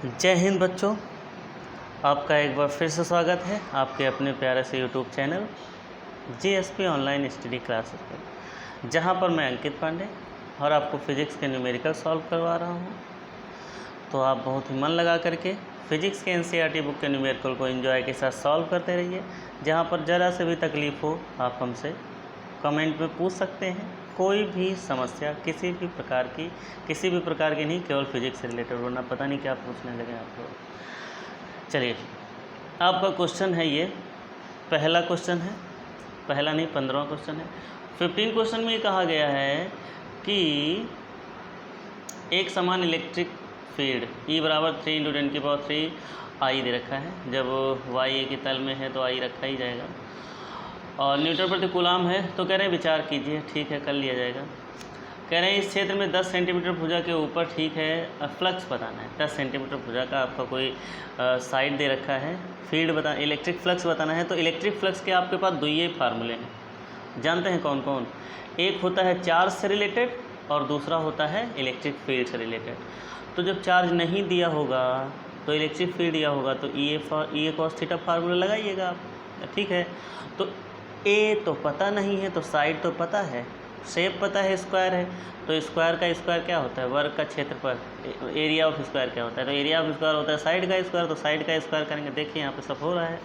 जय हिंद बच्चों, आपका एक बार फिर से स्वागत है आपके अपने प्यारे से YouTube channel JSP online study classes पर, जहां पर मैं अंकित पांडे और आपको फिज़िक्स के न्यूमेरिकल सॉल्व करवा रहा हूं। तो आप बहुत ही मन लगा करके फिज़िक्स के NCERT बुक के न्यूमेरिकल को एंजॉय के साथ सॉल्व करते रहिए। जहां पर ज़रा से भी तकलीफ़ हो आप हमसे कमेंट में पूछ सकते हैं। कोई भी समस्या किसी भी प्रकार की नहीं, केवल फिजिक्स से रिलेटेड, वरना पता नहीं क्या पूछने लगे आप लोग। चलिए, आपका क्वेश्चन है ये पहला क्वेश्चन है, पहला नहीं 15वां क्वेश्चन है। 15 क्वेश्चन में ये कहा गया है कि एक समान इलेक्ट्रिक फील्ड E बराबर 3 × 10⁻³ I दे रखा है। जब y के तल में है तो I रखा ही जाएगा, और न्यूटन प्रति कूलाम है। तो कह रहे हैं विचार कीजिए, ठीक है, कर लिया जाएगा। कह रहे हैं इस क्षेत्र में 10 सेंटीमीटर भुजा के ऊपर, ठीक है, फ्लक्स बताना है। 10 सेंटीमीटर भुजा का आपका कोई साइड दे रखा है, फील्ड बता, इलेक्ट्रिक फ्लक्स बताना है। तो इलेक्ट्रिक फ्लक्स के आपके पास दो ही फार्मूले हैं, जानते हैं कौन कौन? एक होता है चार्ज से रिलेटेड और दूसरा होता है इलेक्ट्रिक फील्ड से रिलेटेड। तो जब चार्ज नहीं दिया होगा तो इलेक्ट्रिक फील्ड दिया होगा तो E cos थीटा फार्मूला लगाइएगा आप, ठीक है। तो ए तो पता नहीं है, तो साइड तो पता है, शेप पता है, स्क्वायर है। तो स्क्वायर का स्क्वायर क्या होता है? वर्ग का क्षेत्रफल, एरिया ऑफ स्क्वायर क्या होता है? तो एरिया ऑफ स्क्वायर होता है साइड का स्क्वायर। तो साइड का स्क्वायर करेंगे, देखिए यहाँ पे सब हो रहा है।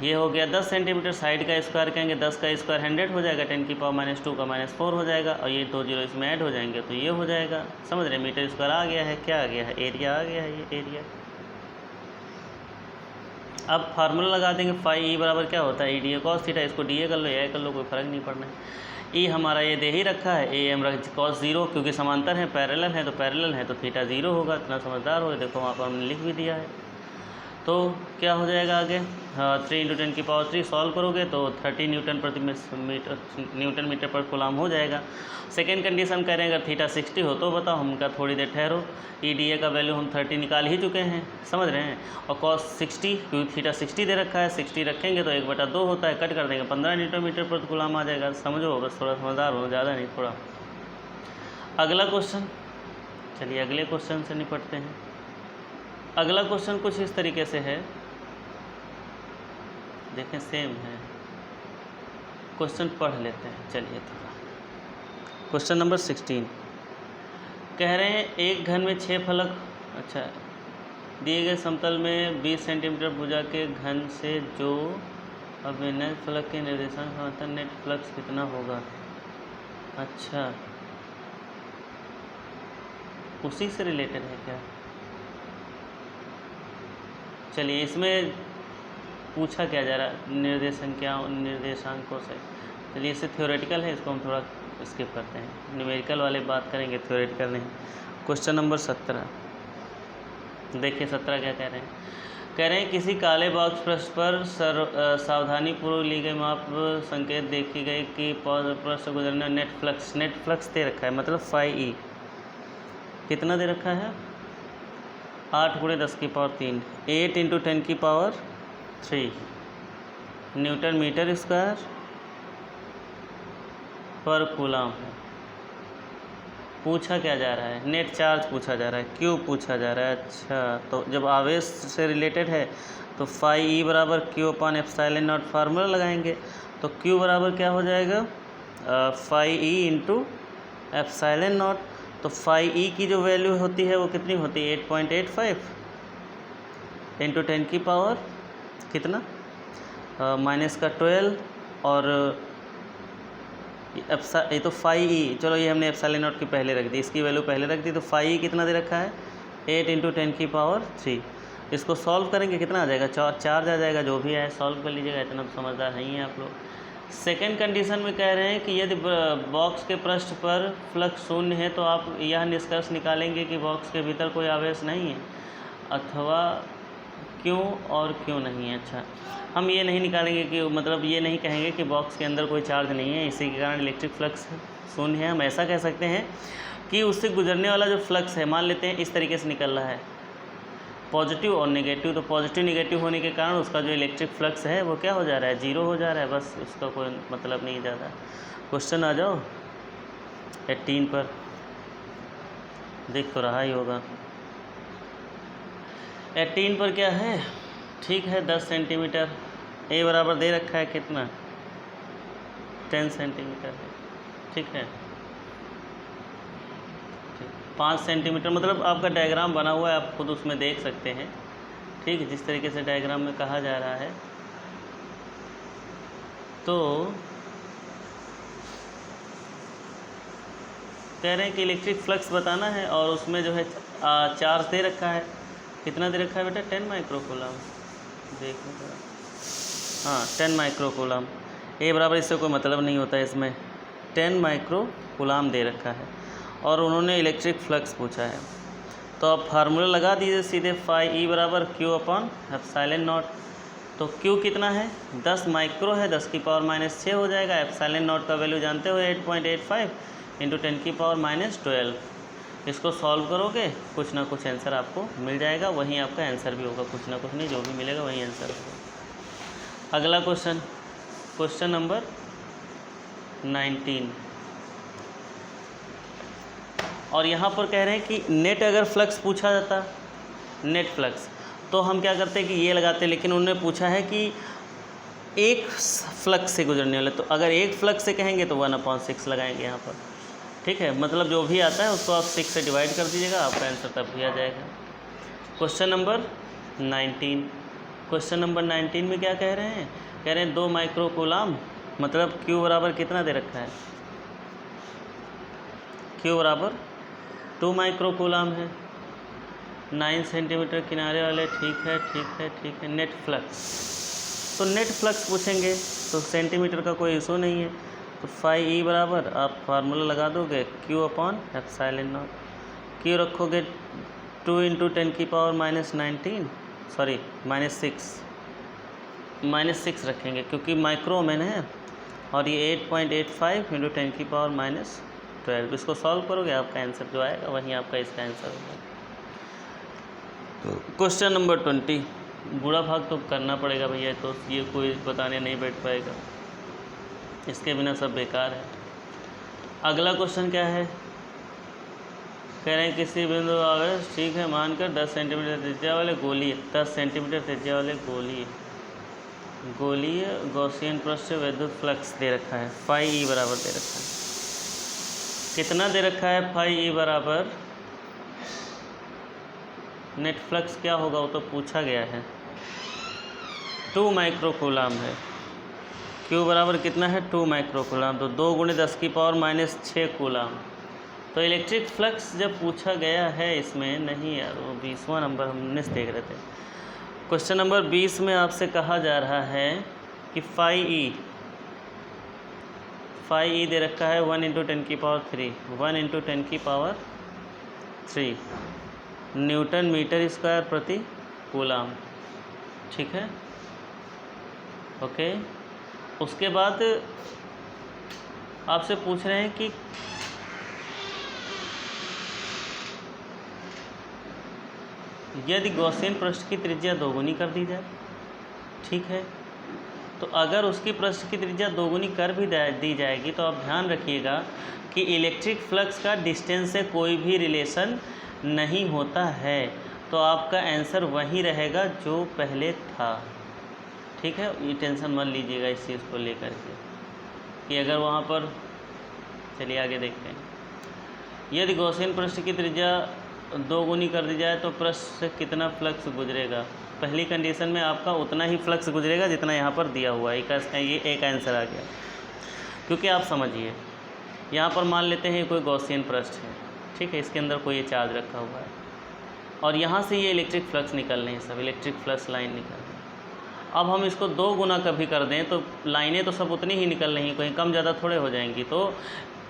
ये हो गया 10 सेंटीमीटर, साइड का स्क्वायर करेंगे, 10 का स्क्वायर 100 हो जाएगा, 10⁻² का -4 हो जाएगा, और ये 2 जीरो इसमें ऐड हो जाएंगे तो ये हो जाएगा। समझ रहे? मीटर स्क्वायर आ गया है, क्या आ गया है? एरिया आ गया है, ये एरिया। अब फार्मूला लगा देंगे, फाई E बराबर क्या होता है? EDA cos theta. इसको DA कर लो या कर लो, कोई फ़र्क नहीं पड़ना है। E हमारा ये दे ही रखा है, AM रख cos 0, क्योंकि समांतर है, पैरेलल है, तो पैरेलल है तो थीटा 0 होगा। इतना समझदार हो, देखो वहाँ पर हमने लिख भी दिया है। तो क्या हो जाएगा आगे? 3 × 10⁻³ सॉल्व करोगे तो 30 न्यूटन मीटर पर कूलाम हो जाएगा। सेकेंड कंडीशन कह रहे हैं अगर थीटा 60 हो तो बताओ। हम का थोड़ी देर ठहरो, EDA का वैल्यू हम 30 निकाल ही चुके हैं, समझ रहे हैं। और cos 60, क्योंकि थीटा 60 दे रखा है, 60 रखेंगे तो 1/2 होता है, कट कर देंगे, 15 न्यूटन मीटर पर कूलाम आ जाएगा। समझो, बस थोड़ा समझदार हो, ज़्यादा नहीं, थोड़ा। अगला क्वेश्चन, चलिए अगले क्वेश्चन से निपटते हैं। अगला क्वेश्चन कुछ इस तरीके से है, देखें सेम है, क्वेश्चन पढ़ लेते हैं। चलिए थोड़ा, क्वेश्चन नंबर 16 कह रहे हैं एक घन में 6 फलक, अच्छा, दिए गए समतल में 20 सेंटीमीटर भुजा के घन से जो अभिनय फलक के निर्देशांक समांतर, नेट फ्लक्स कितना होगा? अच्छा, उसी से रिलेटेड है क्या? चलिए, इसमें पूछा क्या जा रहा है? निर्देशांकों से। चलिए, इससे थ्योरेटिकल है, इसको हम थोड़ा स्किप करते हैं। न्यूमेरिकल वाले बात करेंगे, थ्योरेटिकल नहीं। क्वेश्चन नंबर 17 देखिए, 17 क्या कह रहे हैं? कह रहे हैं किसी काले बॉक्स पृष्ठ पर सावधानीपूर्वक ली गई माप संकेत देखी गई कि पृष्ठ से गुजरने नेट फ्लक्स दे रखा है, मतलब फाई E कितना दे रखा है? 8 × 10⁻³ 8 × 10⁻³ न्यूटन मीटर स्क्वायर पर कूलाम है। पूछा क्या जा रहा है? नेट चार्ज पूछा जा रहा है। क्यों पूछा जा रहा है? अच्छा, तो जब आवेश से रिलेटेड है तो फाई E बराबर Q/ε0 फार्मूला लगाएंगे। तो Q बराबर क्या हो जाएगा? Phi E × ε0। तो फाई E की जो वैल्यू होती है वो कितनी होती है? 8.85 × 10⁻, कितना? -12, और ये तो फाई E, चलो ये हमने ε0 की पहले रख दी, इसकी वैल्यू पहले रख दी। तो फाई E कितना दे रखा है? 8 × 10⁻3। इसको सॉल्व करेंगे, कितना आ जाएगा? चार्ज आ जाएगा, जो भी है सॉल्व कर लीजिएगा, इतना तो समझदार नहीं है आप लोग। सेकेंड कंडीशन में कह रहे हैं कि यदि बॉक्स के पृष्ठ पर फ्लक्स शून्य है तो आप यह निष्कर्ष निकालेंगे कि बॉक्स के भीतर कोई आवेश नहीं है, अथवा क्यों और क्यों नहीं है। अच्छा, हम ये नहीं निकालेंगे कि, मतलब ये नहीं कहेंगे कि बॉक्स के अंदर कोई चार्ज नहीं है, इसी के कारण इलेक्ट्रिक फ्लक्स शून्य है। हम ऐसा कह सकते हैं कि उससे गुजरने वाला जो फ्लक्स है, मान लेते हैं इस तरीके से निकल रहा है, पॉजिटिव और नेगेटिव। तो पॉजिटिव नेगेटिव होने के कारण उसका जो इलेक्ट्रिक फ्लक्स है वो क्या हो जा रहा है? 0 हो जा रहा है, बस, उसका कोई मतलब नहीं ज़्यादा। क्वेश्चन आ जाओ 18 पर, देख तो रहा ही होगा। 18 पर क्या है, ठीक है 10 सेंटीमीटर। ए बराबर दे रखा है कितना, 10 सेंटीमीटर है, ठीक है। 5 सेंटीमीटर मतलब आपका डायग्राम बना हुआ है, आप खुद उसमें देख सकते हैं, ठीक है, जिस तरीके से डायग्राम में कहा जा रहा है। तो कह रहे हैं कि इलेक्ट्रिक फ्लक्स बताना है और उसमें जो है चार्ज दे रखा है, कितना दे रखा है बेटा, 10 माइक्रोकूलम। देखो जरा, हाँ 10 माइक्रोकूलम। ए बराबर इससे कोई मतलब नहीं होता है, इसमें 10 माइक्रोकूलम दे रखा है और उन्होंने इलेक्ट्रिक फ्लक्स पूछा है। तो आप फार्मूला लगा दीजिए सीधे, फाई ई बराबर क्यू अपॉन एप्सिलॉन नॉट। तो क्यू कितना है, 10 माइक्रो है, 10 की पावर -6 हो जाएगा। एप्सिलॉन नॉट का वैल्यू जानते हो 8.85 इंटू 10 की पावर -12। इसको सॉल्व करोगे कुछ ना कुछ आंसर आपको मिल जाएगा, वहीं आपका आंसर भी होगा, कुछ ना कुछ नहीं, जो भी मिलेगा वहीं आंसर होगा। अगला क्वेश्चन, क्वेश्चन नंबर 19। और यहाँ पर कह रहे हैं कि नेट अगर फ्लक्स पूछा जाता, नेट फ्लक्स, तो हम क्या करते हैं कि ये लगाते, लेकिन उन्होंने पूछा है कि एक फ्लक्स से गुजरने वाले, तो अगर एक फ्लक्स से कहेंगे तो 1/6 लगाएंगे यहाँ पर, ठीक है। मतलब जो भी आता है उसको आप 6 से डिवाइड कर दीजिएगा, आपका आंसर तब भी आ जाएगा। Question number 19। क्वेश्चन नंबर 19 में क्या कह रहे हैं, कह रहे हैं 2 माइक्रोकूलम, मतलब Q बराबर कितना दे रखा है, Q बराबर 2 माइक्रोकूलम है, 9 सेंटीमीटर किनारे वाले, ठीक है ठीक है ठीक है। नेट फ्लक्स, तो नेट फ्लक्स पूछेंगे तो सेंटीमीटर का कोई इशू नहीं है, तो फाई ई बराबर आप फार्मूला लगा दोगे Q upon epsilon not. Q रखोगे 2 इंटू 10 की पावर -19, सॉरी -6 रखेंगे क्योंकि माइक्रो में है, और ये 8.85 इंटू 10 की पावर -12। इसको सॉल्व करोगे आपका आंसर जो आएगा वहीं आपका इसका आंसर होगा। तो क्वेश्चन नंबर 20, बुरा भाग तो करना पड़ेगा भैया, तो ये कोई बताने नहीं बैठ पाएगा, इसके बिना सब बेकार है। अगला क्वेश्चन क्या है, कह रहे हैं किसी बिंदु आवेश, ठीक है, मानकर 10 सेंटीमीटर त्रिज्या वाले गोलीय, 10 सेंटीमीटर त्रिज्या वाले गोलीय गॉसियन पृष्ठ से विद्युत फ्लक्स दे रखा है, फाई ई बराबर दे रखा है। कितना दे रखा है, फाई ई बराबर, नेट फ्लक्स क्या होगा वो तो पूछा गया है, 2 माइक्रोकूलम है। क्यू बराबर कितना है, 2 माइक्रोकूलम, तो 2 × 10 की पावर -6 कूलम। तो इलेक्ट्रिक फ्लक्स जब पूछा गया है इसमें, नहीं यार वो 20वां नंबर हमने देख रहे थे। क्वेश्चन नंबर 20 में आपसे कहा जा रहा है कि फाई ई दे रखा है 1 × 10 की पावर 3, 1 × 10 की पावर 3 न्यूटन मीटर स्क्वायर प्रति कूलम, ठीक है, ओके। उसके बाद आपसे पूछ रहे हैं कि यदि गॉसियन पृष्ठ की त्रिज्या 2 गुनी कर दी जाए, ठीक है, तो अगर उसकी पृष्ठ की त्रिज्या 2 गुनी कर भी दी जाएगी तो आप ध्यान रखिएगा कि इलेक्ट्रिक फ्लक्स का डिस्टेंस से कोई भी रिलेशन नहीं होता है, तो आपका आंसर वही रहेगा जो पहले था, ठीक है। ये टेंशन मत लीजिएगा इस चीज़ को लेकर के कि अगर वहाँ पर, चलिए आगे देखते हैं। यदि गॉसियन पृष्ठ की त्रिज्या 2 गुनी कर दी जाए तो पृष्ठ से कितना फ्लक्स गुजरेगा, पहली कंडीशन में आपका उतना ही फ्लक्स गुजरेगा जितना यहाँ पर दिया हुआ है, ये एक आंसर आ गया। क्योंकि आप समझिए यहाँ पर मान लेते हैं कोई गॉसियन पृष्ठ है, ठीक है, इसके अंदर कोई ये चार्ज रखा हुआ है और यहाँ से ये इलेक्ट्रिक फ्लक्स निकल रहे हैं, सब इलेक्ट्रिक फ्लक्स लाइन निकल रही है। अब हम इसको 2 गुना कभी कर दें तो लाइनें तो सब उतनी ही निकल रही हैं, कहीं कम ज़्यादा थोड़े हो जाएंगी, तो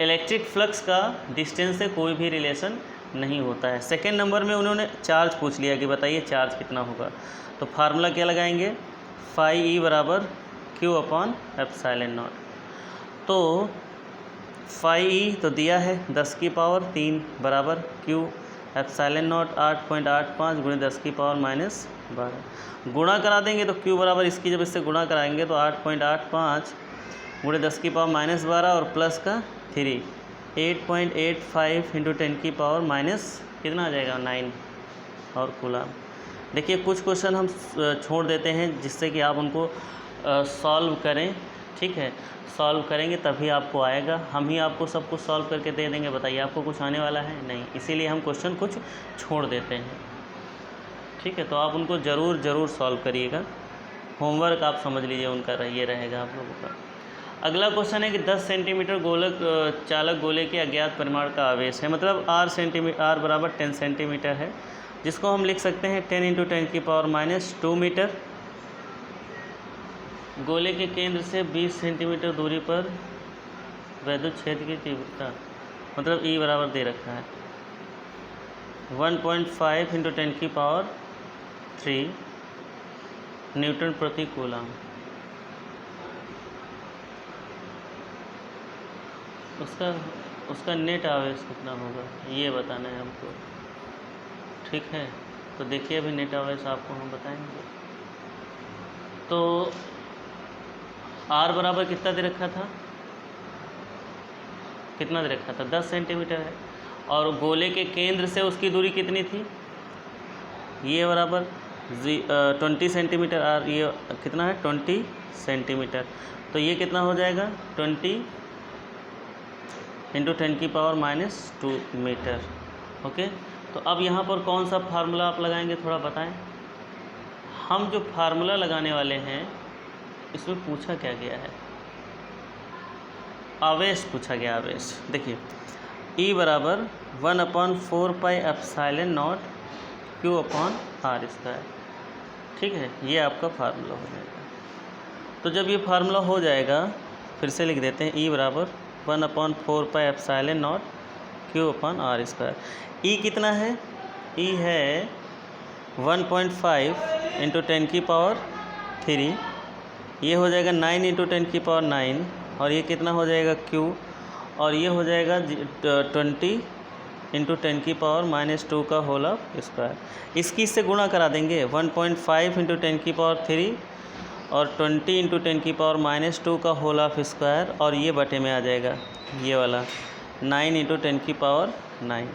इलेक्ट्रिक फ्लक्स का डिस्टेंस से कोई भी रिलेशन नहीं होता है। सेकेंड नंबर में उन्होंने चार्ज पूछ लिया कि बताइए चार्ज कितना होगा, तो फार्मूला क्या लगाएंगे, फाई ई बराबर क्यू अपॉन एप्सिलॉन नॉट। तो फाई ई तो दिया है 10 की पावर 3 बराबर क्यू एप्सिलॉन नॉट 8.85 × 10 की पावर -12, गुणा करा देंगे तो क्यू बराबर इसकी जब इससे गुणा कराएंगे तो 8.85 × 10 की पावर -12 और प्लस का 3, 8.85 × 10 की पावर माइनस कितना आ जाएगा 9 और कूलम, देखिए कुछ क्वेश्चन हम छोड़ देते हैं जिससे कि आप उनको सॉल्व करें, ठीक है। सॉल्व करेंगे तभी आपको आएगा, हम ही आपको सब कुछ सॉल्व करके दे देंगे, बताइए आपको कुछ आने वाला है नहीं, इसीलिए हम क्वेश्चन कुछ छोड़ देते हैं, ठीक है। तो आप उनको ज़रूर सॉल्व करिएगा, होमवर्क आप समझ लीजिए उनका ये रहेगा आप लोगों का। अगला क्वेश्चन है कि 10 सेंटीमीटर गोलक चालक गोले के अज्ञात परिमाण का आवेश है, मतलब r बराबर 10 सेंटीमीटर है, जिसको हम लिख सकते हैं 10 × 10⁻² मीटर। गोले के केंद्र से 20 सेंटीमीटर दूरी पर वैद्युत क्षेत्र की तीव्रता, मतलब E बराबर दे रखा है 1.5 × 10⁻³ न्यूटन प्रति कूलम। उसका नेट आवेश कितना होगा ये बताना है हमको, ठीक है। तो देखिए अभी नेट आवेश आपको हम बताएंगे। तो R बराबर कितना दे रखा था, कितना दे रखा था 10 सेंटीमीटर है, और गोले के केंद्र से उसकी दूरी कितनी थी, ये बराबर 20 सेंटीमीटर, R ये कितना है 20 सेंटीमीटर, तो ये कितना हो जाएगा 20 × 10⁻² मीटर, ओके। तो अब यहाँ पर कौन सा फार्मूला आप लगाएंगे थोड़ा बताएं। हम जो फार्मूला लगाने वाले हैं इसमें पूछा क्या गया है, आवेश पूछा गया, आवेश। देखिए E बराबर 1/4πε0 Q/r², ठीक है, ये आपका फार्मूला हो जाएगा। तो जब ये फार्मूला हो जाएगा फिर से लिख देते हैं, E बराबर 1/4πε0 Q/r²। E कितना है, E है 1.5 × 10⁻³, ये हो जाएगा 9 × 10⁻৯, और ये कितना हो जाएगा Q, और ये हो जाएगा 20 × 10⁻² का होल स्क्वायर। इसकी इससे गुणा करा देंगे 1.5 × 10⁻³ और 20 × 10⁻² का होल स्क्वायर, और ये बटे में आ जाएगा ये वाला 9 × 10⁻৯,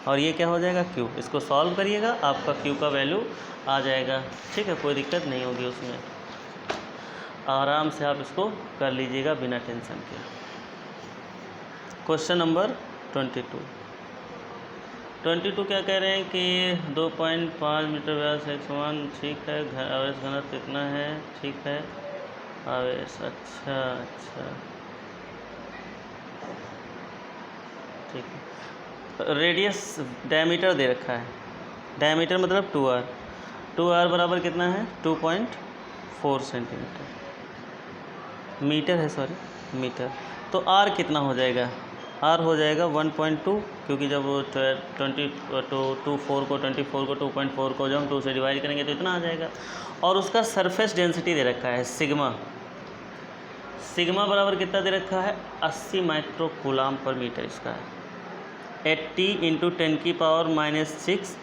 और ये क्या हो जाएगा Q। इसको सॉल्व करिएगा आपका Q का वैल्यू आ जाएगा, ठीक है, कोई दिक्कत नहीं होगी उसमें, आराम से आप इसको कर लीजिएगा बिना टेंशन के। क्वेश्चन नंबर 22 क्या कह रहे हैं कि 2.5 मीटर व्यास एक समान, ठीक है, आवेश घनत्व कितना है, ठीक है, आवेश, अच्छा, ठीक है। रेडियस डायमीटर दे रखा है, डायमीटर मतलब 2r बराबर कितना है 2.4 सेंटीमीटर, मीटर है, सॉरी मीटर। तो r कितना हो जाएगा, r हो जाएगा 1.2, क्योंकि जब 24 को 2.4 को जब हम 2 से डिवाइड करेंगे तो इतना आ जाएगा। और उसका सरफेस डेंसिटी दे रखा है सिग्मा बराबर कितना दे रखा है 80 माइक्रो कूलाम पर मीटर स्क्वायर, 80 × 10⁻⁻6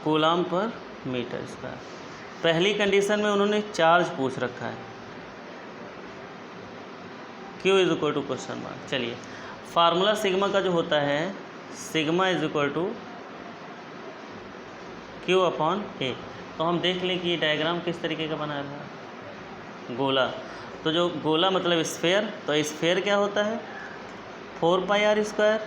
कूलाम पर मीटर स्क्वायर। पहली कंडीशन में उन्होंने चार्ज पूछ रखा है, Q = ? चलिए फार्मूला सिग्मा का जो होता है, सिग्मा = Q/A। तो हम देख लें कि ये डायग्राम किस तरीके का बना रहा है, गोला। तो जो गोला मतलब स्फेयर, तो स्फेयर क्या होता है 4πr²,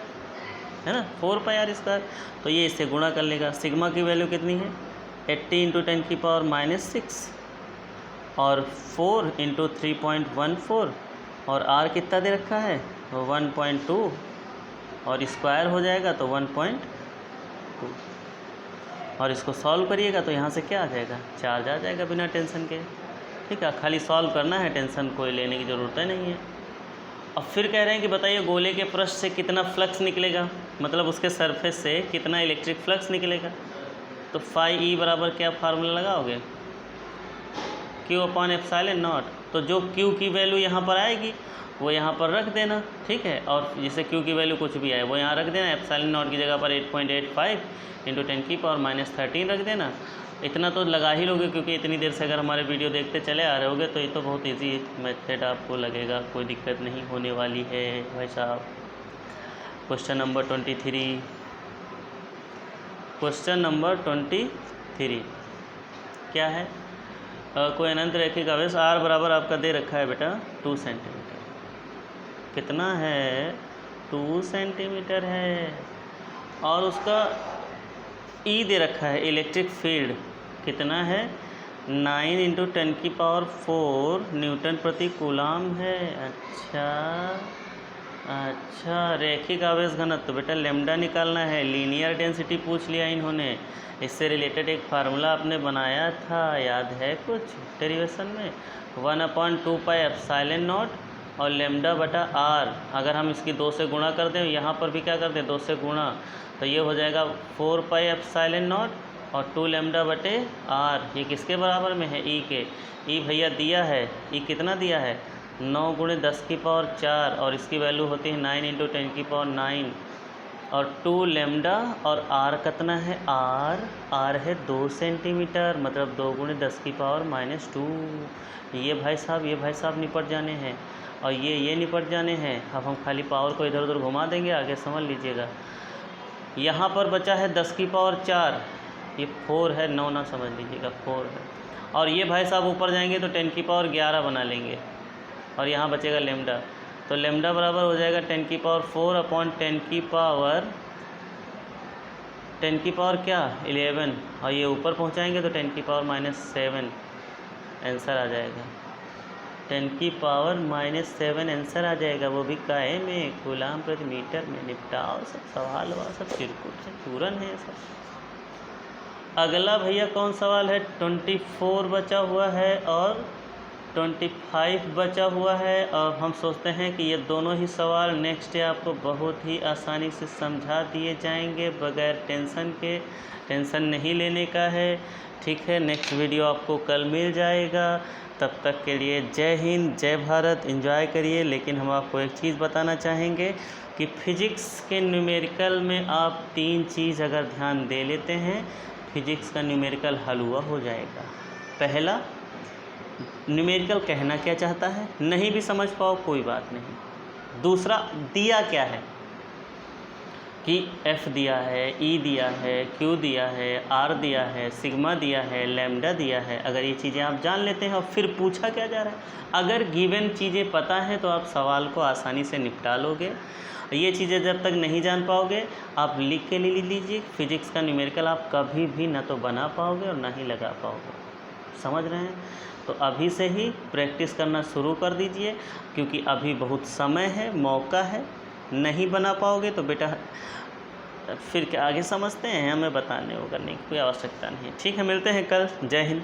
है ना, 4πr²। तो ये इससे गुणा कर लेगा। सिग्मा की वैल्यू कितनी है 80 × 10⁻⁻6 और 4 × 3.14, और r कितना दे रखा है 1.2, और स्क्वायर हो जाएगा तो 1.2, और इसको सॉल्व करिएगा तो यहाँ से क्या आ जाएगा, चार्ज आ जाएगा बिना टेंशन के, ठीक है। खाली सॉल्व करना है, टेंशन कोई लेने की ज़रूरत नहीं है। अब फिर कह रहे हैं कि बताइए गोले के पृष्ठ से कितना फ्लक्स निकलेगा, मतलब उसके सरफेस से कितना इलेक्ट्रिक फ्लक्स निकलेगा। तो φE बराबर क्या फार्मूला लगाओगे Q/ε0। तो जो Q की वैल्यू यहाँ पर आएगी वो यहाँ पर रख देना, ठीक है, और जिसे Q की वैल्यू कुछ भी आए वो यहाँ रख देना। ε0 की जगह पर 8.85 × 10⁻13 रख देना। इतना तो लगा ही लोगे, क्योंकि इतनी देर से अगर हमारे वीडियो देखते चले आ रहे होगे तो ये तो बहुत इजी मेथड आपको लगेगा, कोई दिक्कत नहीं होने वाली है भाई साहब। क्वेश्चन नंबर 23 3 क्या है? कोई अनंत रैखिक आवेश r बराबर आपका दे रखा है बेटा 2 सेंटीमीटर। कितना है? 2 सेंटीमीटर है। और उसका E दे रखा है, इलेक्ट्रिक फील्ड कितना है? 9 × 10⁴ न्यूटन प्रति कूलाम है। अच्छा, रेखिक आवेश घनत्व बेटा लेमडा निकालना है। लीनियर डेंसिटी पूछ लिया इन्होंने, इससे रिलेटेड एक फार्मूला आपने बनाया था, याद है कुछ डेरिवेशन में? 1/2 पाई एप्सिलॉन नॉट और लेमडा बटा r। अगर हम इसकी 2 से गुणा कर दें, यहाँ पर भी क्या कर दें 2 से गुणा, तो ये हो जाएगा 4 पाई एप्सिलॉन नॉट और 2 लेमडा बटे r। ये किसके बराबर में है? ई के। ई भैया दिया है, ई कितना दिया है? 9 × 10⁴ और इसकी वैल्यू होती है 9 × 10⁹ और 2 लेमडा और r कितना है? r है 2 सेंटीमीटर, मतलब 2 × 10⁻²। ये भाई साहब निपट जाने हैं और ये निपट जाने हैं। अब हम खाली पावर को इधर उधर घुमा देंगे, आगे समझ लीजिएगा। यहाँ पर बचा है 10⁴, ये 4 है, 9 ना समझ लीजिएगा, 4 है। और ये भाई साहब ऊपर जाएंगे तो 10⁻11 बना लेंगे और यहाँ बचेगा लेमडा, तो लेमडा बराबर हो जाएगा 10⁴/10⁻, 10⁻ क्या? 11। और ये ऊपर पहुँचाएंगे तो 10⁻⁻7 आंसर आ जाएगा। 10⁻⁻7 आंसर आ जाएगा, वो भी काहे में? कूलाम प्रति मीटर में। निपटाओ सब सवाल हुआ, सब चिरकुट से चूरन है सब। अगला भैया कौन सवाल है? 24 बचा हुआ है और 25 बचा हुआ है। और हम सोचते हैं कि ये दोनों ही सवाल नेक्स्ट डे आपको बहुत ही आसानी से समझा दिए जाएंगे बगैर टेंशन के। टेंशन नहीं लेने का है, ठीक है। नेक्स्ट वीडियो आपको कल मिल जाएगा। तब तक के लिए जय हिंद, जय भारत, एंजॉय करिए। लेकिन हम आपको एक चीज़ बताना चाहेंगे कि फिजिक्स के न्यूमेरिकल में आप 3 चीज़ अगर ध्यान दे लेते हैं, फिजिक्स का न्यूमेरिकल हलवा हो जाएगा। पहला, न्यूमेरिकल कहना क्या चाहता है, नहीं भी समझ पाओ कोई बात नहीं। दूसरा, दिया क्या है कि F दिया है, E दिया है, Q दिया है, R दिया है, सिग्मा दिया है, लैम्डा दिया है। अगर ये चीज़ें आप जान लेते हैं और फिर पूछा क्या जा रहा है, अगर गिवन चीज़ें पता हैं तो आप सवाल को आसानी से निपटा लोगे। ये चीज़ें जब तक नहीं जान पाओगे, आप लिख के ले लीजिए, फिजिक्स का न्यूमेरिकल आप कभी भी ना तो बना पाओगे और ना ही लगा पाओगे। समझ रहे हैं? तो अभी से ही प्रैक्टिस करना शुरू कर दीजिए, क्योंकि अभी बहुत समय है, मौका है। नहीं बना पाओगे तो बेटा फिर क्या आगे समझते हैं, हमें बताने वो करने की कोई आवश्यकता नहीं है। ठीक है, मिलते हैं कल। जय हिंद।